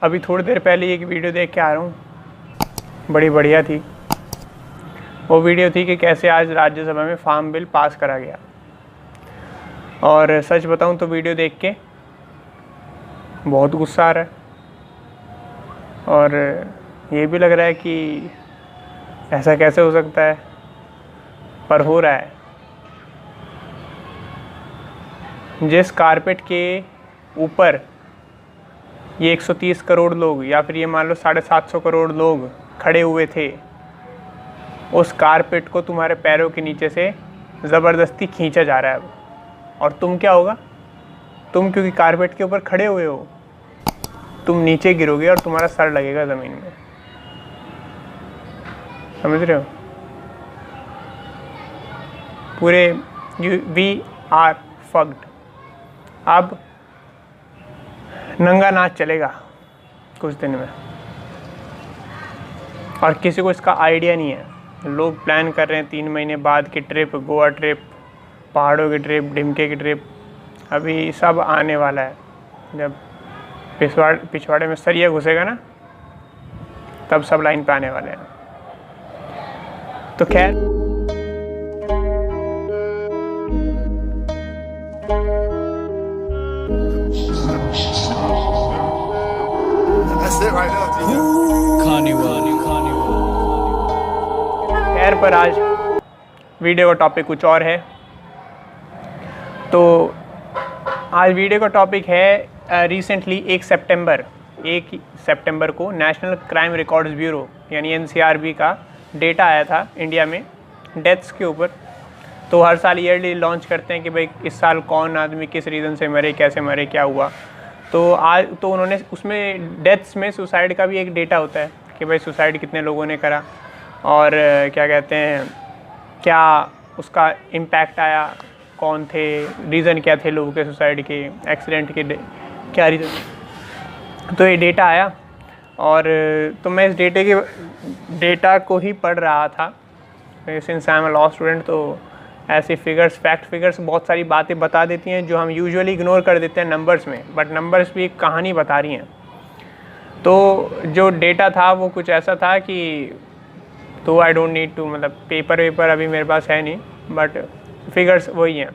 अभी थोड़ी देर पहले एक वीडियो देख के आ रहा हूँ, बड़ी बढ़िया थी। वो वीडियो थी कि कैसे आज राज्यसभा में फार्म बिल पास करा गया। और सच बताऊँ तो वीडियो देख के बहुत गुस्सा आ रहा है और ये भी लग रहा है कि ऐसा कैसे हो सकता है, पर हो रहा है। जिस कारपेट के ऊपर ये 130 करोड़ लोग या फिर ये मान लो 750 करोड़ लोग खड़े हुए थे, उस कारपेट को तुम्हारे पैरों के नीचे से ज़बरदस्ती खींचा जा रहा है अब। और तुम क्या होगा, तुम क्योंकि कारपेट के ऊपर खड़े हुए हो, तुम नीचे गिरोगे और तुम्हारा सर लगेगा ज़मीन में। समझ रहे हो? पूरे वी आर फक्ड। अब नंगा नाच चलेगा कुछ दिन में और किसी को इसका आइडिया नहीं है। लोग प्लान कर रहे हैं 3 महीने बाद की ट्रिप, गोवा ट्रिप, पहाड़ों की ट्रिप, ढिमके की ट्रिप। अभी सब आने वाला है। जब पिछवाड़े में सरिया घुसेगा ना, तब सब लाइन पे आने वाले हैं। तो खैर, खैर पर आज वीडियो का टॉपिक कुछ और है। तो आज वीडियो का टॉपिक है रिसेंटली 1 सितंबर को नेशनल क्राइम रिकॉर्ड्स ब्यूरो यानी NCRB का डेटा आया था इंडिया में डेथ्स के ऊपर। तो हर साल ईयरली लॉन्च करते हैं कि भाई इस साल कौन आदमी किस रीज़न से मरे, कैसे मरे, क्या हुआ। तो आज तो उन्होंने उसमें डेथ्स में सुसाइड का भी एक डेटा होता है कि भाई सुसाइड कितने लोगों ने करा और क्या कहते हैं, क्या उसका इम्पैक्ट आया, कौन थे, रीज़न क्या थे लोगों के सुसाइड के, एक्सीडेंट के क्या रीज़न। तो ये डेटा आया और तो मैं इस डेटा को ही पढ़ रहा था। Since I am a law student, तो ऐसे फिगर्स, फैक्ट फिगर्स बहुत सारी बातें बता देती हैं जो हम यूजुअली इग्नोर कर देते हैं नंबर्स में, बट नंबर्स भी एक कहानी बता रही हैं। तो जो डेटा था वो कुछ ऐसा था कि, तो आई डोंट नीड टू, मतलब पेपर अभी मेरे पास है नहीं, बट फिगर्स वही हैं।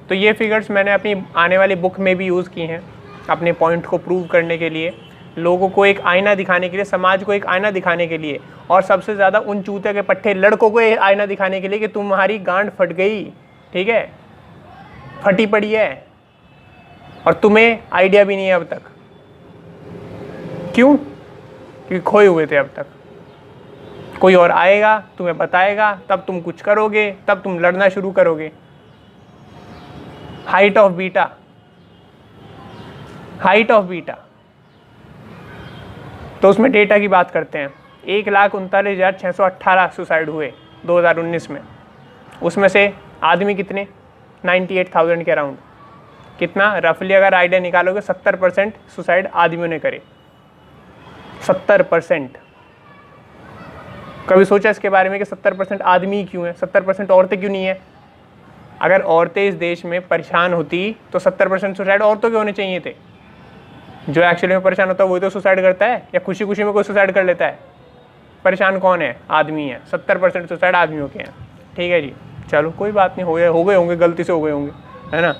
तो ये फिगर्स मैंने अपनी आने वाली बुक में भी यूज़ की हैं अपने पॉइंट को प्रूव करने के लिए, लोगों को एक आईना दिखाने के लिए, समाज को एक आईना दिखाने के लिए, और सबसे ज़्यादा उन चूते के पट्टे लड़कों को एक आईना दिखाने के लिए कि तुम्हारी गांड फट गई, ठीक है, फटी पड़ी है और तुम्हें आइडिया भी नहीं है अब तक। क्यों? क्योंकि खोए हुए थे अब तक। कोई और आएगा, तुम्हें बताएगा, तब तुम कुछ करोगे, तब तुम लड़ना शुरू करोगे। Height of beta. तो उसमें डेटा की बात करते हैं। 1,39,618 सुसाइड हुए 2019 में। उसमें से आदमी कितने? 98,000 के अराउंड। कितना रफली अगर आइडिया निकालोगे, 70% सुसाइड आदमियों ने करे। 70%। कभी सोचा इसके बारे में कि 70% आदमी क्यों है, 70% औरतें क्यों नहीं है? अगर औरतें इस देश में परेशान होती तो 70% सुसाइड औरतों के होने चाहिए थे। जो एक्चुअली में परेशान होता है वही तो सुसाइड करता है, या खुशी खुशी में कोई सुसाइड कर लेता है? परेशान कौन है? आदमी है। 70% सुसाइड आदमियों के हैं। ठीक है जी, चलो कोई बात नहीं, हो गए होंगे, गलती से हो गए होंगे, है ना।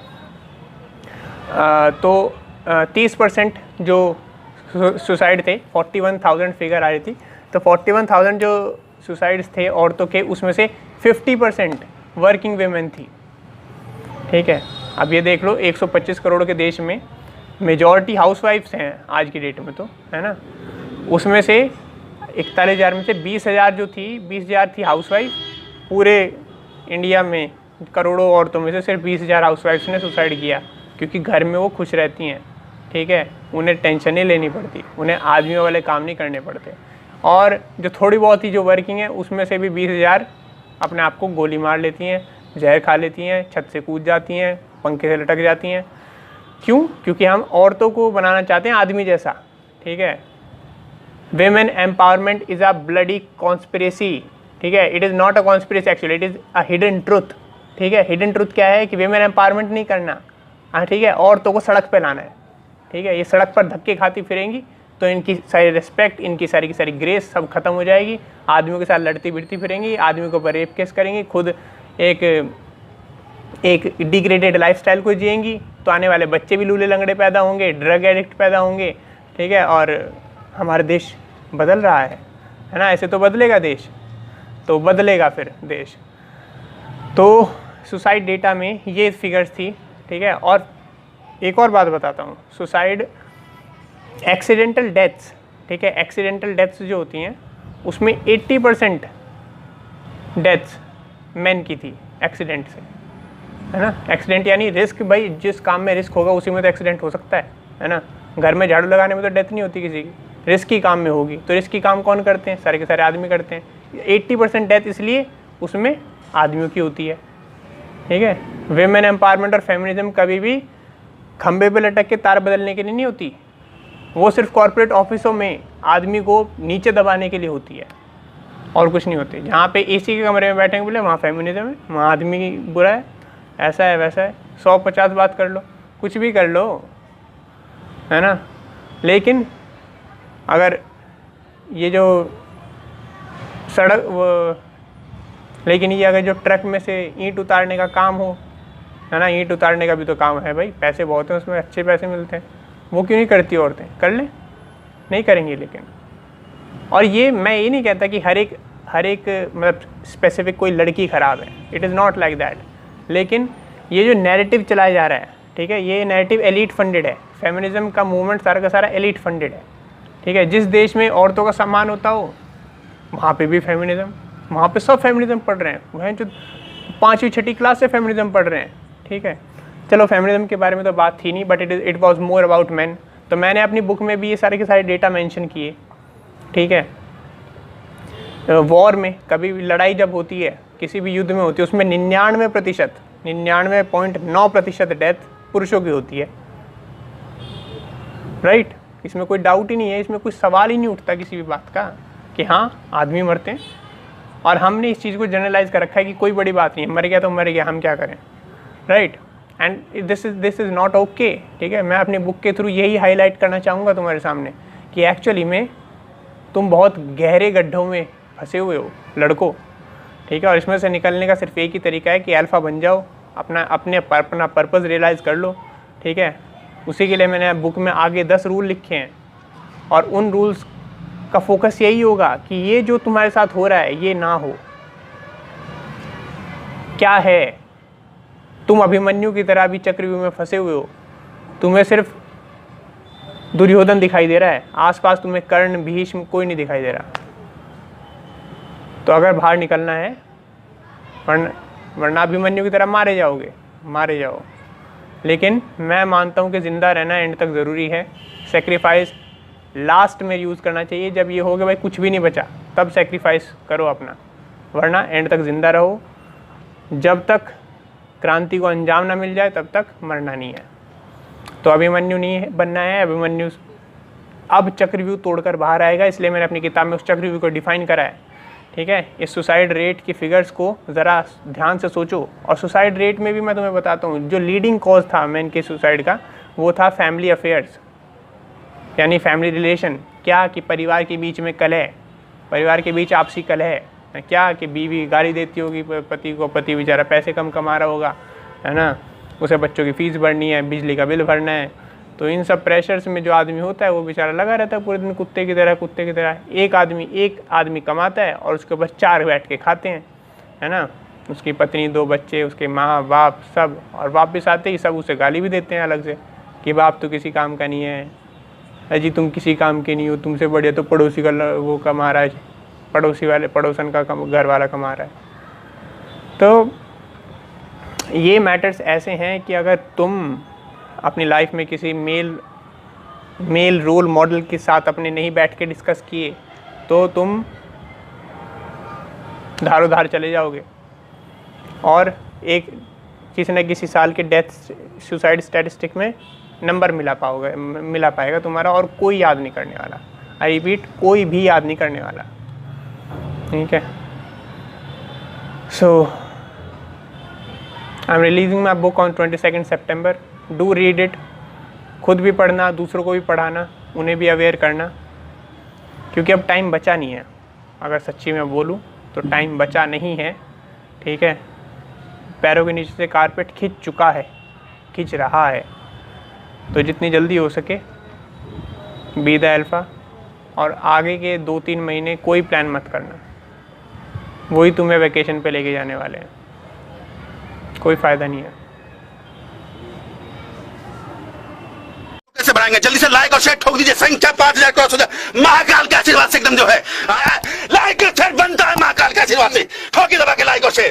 तो 30% जो सुसाइड थे, 41,000 फिगर आ रही थी, तो 41,000 जो सुसाइड्स थे औरतों के, उसमें से 50% वर्किंग वेमेन थी। ठीक है, अब ये देख लो, 125 करोड़ के देश में मेजॉरिटी हाउसवाइफ्स हैं आज की डेट में, तो है ना। उसमें से 41,000 में से 20,000 जो थी, 20,000 थी हाउसवाइफ। पूरे इंडिया में करोड़ों औरतों में से सिर्फ 20,000 हाउसवाइफ्स ने सुसाइड किया, क्योंकि घर में वो खुश रहती हैं। ठीक है, उन्हें टेंशन नहीं लेनी पड़ती, उन्हें आदमियों वाले काम नहीं करने पड़ते। और जो थोड़ी बहुत ही जो वर्किंग है, उसमें से भी 20,000 अपने आप को गोली मार लेती हैं, जहर खा लेती हैं, छत से कूद जाती हैं, पंखे से लटक जाती हैं। क्यों? क्योंकि हम औरतों को बनाना चाहते हैं आदमी जैसा। ठीक है, women empowerment is a bloody conspiracy. ठीक है, it is not a conspiracy, actually it is a hidden truth. ठीक है, हिडन ट्रुथ क्या है कि वेमेन एम्पावरमेंट नहीं करना। हाँ ठीक है, औरतों को सड़क पे लाना है। ठीक है, ये सड़क पर धक्के खाती फिरेंगी, तो इनकी सारी रिस्पेक्ट, इनकी सारी की सारी ग्रेस सब खत्म हो जाएगी। आदमियों के साथ लड़ती भिड़ती फिरेंगी, आदमियों के ऊपर रेप केस करेंगी, खुद एक डिग्रेडेड लाइफस्टाइल को जिएंगी, तो आने वाले बच्चे भी लूले लंगड़े पैदा होंगे, ड्रग एडिक्ट पैदा होंगे, ठीक है। और हमारा देश बदल रहा है ना, ऐसे तो बदलेगा देश, तो बदलेगा फिर देश। तो सुसाइड डेटा में ये फिगर्स थी, ठीक है। और एक और बात बताता हूँ, सुसाइड एक्सीडेंटल डेथ्स, ठीक है, एक्सीडेंटल डेथ्स जो होती हैं उसमें 80% डेथ्स मैन की थी एक्सीडेंट से, है ना। एक्सीडेंट यानी रिस्क, भाई जिस काम में रिस्क होगा उसी में तो एक्सीडेंट हो सकता है ना। घर में झाड़ू लगाने में तो डेथ नहीं होती किसी की, रिस्क की काम में होगी। तो रिस्क की काम कौन करते हैं? सारे के सारे आदमी करते हैं। 80% डेथ इसलिए उसमें आदमियों की होती है, ठीक है। विमेन एम्पावरमेंट और फेमिनिज्म कभी भी खंबे पे लटक के तार बदलने के लिए नहीं होती, वो सिर्फ कॉर्पोरेट ऑफिसों में आदमी को नीचे दबाने के लिए होती है, और कुछ नहीं होती। जहाँ पे एसी के कमरे में बैठेंगे बोले वहाँ फेमिनिज्म है, वहाँ आदमी बुरा है, ऐसा है वैसा है, 150 बात कर लो, कुछ भी कर लो, है ना। लेकिन अगर ये जो सड़क लेकिन ये अगर जो ट्रक में से ईंट उतारने का काम हो, है ना, ईंट उतारने का भी तो काम है भाई, पैसे बहुत हैं उसमें, अच्छे पैसे मिलते हैं, वो क्यों नहीं करती औरतें? कर लें, नहीं करेंगी। लेकिन और ये मैं ये नहीं कहता कि हर एक मतलब स्पेसिफिक कोई लड़की ख़राब है, it is not like that. लेकिन ये जो नैरेटिव चलाया जा रहा है, ठीक है, ये नैरेटिव एलीट फंडेड है। फेमिनिज्म का मूवमेंट सारा का सारा एलीट फंडेड है, ठीक है। जिस देश में औरतों का सम्मान होता हो वहाँ पे भी फेमिनिज्म, वहाँ पे सब फेमिनिज्म पढ़ रहे हैं, वह जो 5वीं 6ठी क्लास से फेमिनिज्म पढ़ रहे हैं, ठीक है। चलो फेमिनिज्म के बारे में तो बात थी नहीं, but it was more about man. तो मैंने अपनी बुक में भी ये सारे के सारे डेटा मेंशन किए, ठीक है। वॉर में कभी भी लड़ाई जब होती है, किसी भी युद्ध में होती है, उसमें 99.9% डेथ पुरुषों की होती है, राइट। इसमें कोई डाउट ही नहीं है, इसमें कोई सवाल ही नहीं उठता किसी भी बात का कि हाँ आदमी मरते हैं। और हमने इस चीज़ को जनरलाइज कर रखा है कि कोई बड़ी बात नहीं है, मर गया तो मर गया, हम क्या करें, right. And this is not okay, ठीक है। मैं अपनी बुक के थ्रू यही हाईलाइट करना चाहूँगा तुम्हारे सामने कि एक्चुअली में तुम बहुत गहरे गड्ढों में फंसे हुए हो लड़कों, ठीक है। और इसमें से निकलने का सिर्फ एक ही तरीका है कि अल्फ़ा बन जाओ, अपना पर्पज़ रियलाइज़ कर लो, ठीक है। उसी के लिए मैंने बुक में आगे 10 रूल लिखे हैं, और उन रूल्स का फोकस यही होगा कि ये जो तुम्हारे साथ हो रहा है ये ना हो। क्या है, तुम अभिमन्यु की तरह भी चक्रव्यूह में फंसे हुए हो, तुम्हें सिर्फ दुर्योधन दिखाई दे रहा है, आसपास तुम्हें कर्ण भीष्म कोई नहीं दिखाई दे रहा। तो अगर बाहर निकलना है, वरना अभिमन्यु की तरह मारे जाओ। लेकिन मैं मानता हूँ कि ज़िंदा रहना एंड तक ज़रूरी है। सेक्रीफाइस लास्ट में यूज़ करना चाहिए, जब ये हो गया भाई कुछ भी नहीं बचा, तब सेक्रीफाइस करो अपना, वरना एंड तक ज़िंदा रहो। जब तक क्रांति को अंजाम ना मिल जाए तब तक मरना नहीं है। तो अभिमन्यु नहीं बनना है, अभिमन्यु अब चक्रव्यूह तोड़कर बाहर आएगा, इसलिए मैंने अपनी किताब में उस चक्रव्यूह को डिफाइन करा है, ठीक है। इस सुसाइड रेट की फिगर्स को ज़रा ध्यान से सोचो। और सुसाइड रेट में भी मैं तुम्हें बताता हूँ, जो लीडिंग कॉज था मैन के सुसाइड का, वो था फैमिली अफेयर्स, यानी फैमिली रिलेशन। क्या कि परिवार के बीच में कलह, परिवार के बीच आपसी कलह, क्या कि बीवी गाली देती होगी पति को, पति बेचारा पैसे कम कमा रहा होगा, है ना, उसे बच्चों की फ़ीस भरनी है, बिजली का बिल भरना है। तो इन सब प्रेशर्स में जो आदमी होता है वो बेचारा लगा रहता है पूरे दिन कुत्ते की तरह। एक आदमी कमाता है और उसके पास 4 बैठ के खाते हैं, है ना, उसकी पत्नी, 2 बच्चे, उसके माँ बाप सब, और वापस आते ही सब उसे गाली भी देते हैं अलग से कि बाप तो किसी काम का नहीं है, अजी तुम किसी काम के नहीं हो, तुमसे बढ़िया तो पड़ोसी का वो कमा रहा है, पड़ोसन का घर वाला कमा रहा है। तो ये मैटर्स ऐसे हैं कि अगर तुम अपनी लाइफ में किसी मेल रोल मॉडल के साथ अपने नहीं बैठ के डिस्कस किए तो तुम धारो धार चले जाओगे, और एक किसी न किसी साल के डेथ सुसाइड स्टैटिस्टिक में नंबर मिला पाएगा तुम्हारा, और कोई याद नहीं करने वाला। आई रिपीट, कोई भी याद नहीं करने वाला, ठीक है। So I am releasing my book on 22 September। Do read it, खुद भी पढ़ना, दूसरों को भी पढ़ाना। उन्हें भी अवेयर करना, क्योंकि अब टाइम बचा नहीं है। अगर सच्ची में बोलूँ तो टाइम बचा नहीं है, ठीक है। पैरों के नीचे से कारपेट खिंच चुका है, खिंच रहा है। तो जितनी जल्दी हो सके बी द अल्फा, और आगे के 2-3 महीने कोई प्लान मत करना, वही तुम्हें वैकेशन पे लेके जाने वाले हैं, कोई फ़ायदा नहीं है। कैसे बढ़ाएंगे? जल्दी से लाइक और शेयर ठोक दीजिए। संख्या 5000 क्रॉस हो जाए। महाकाल के आशीर्वाद से एकदम जो है लाइक और शेयर बनता है, महाकाल के आशीर्वाद से ठोकी दबा के लाइक और शेयर।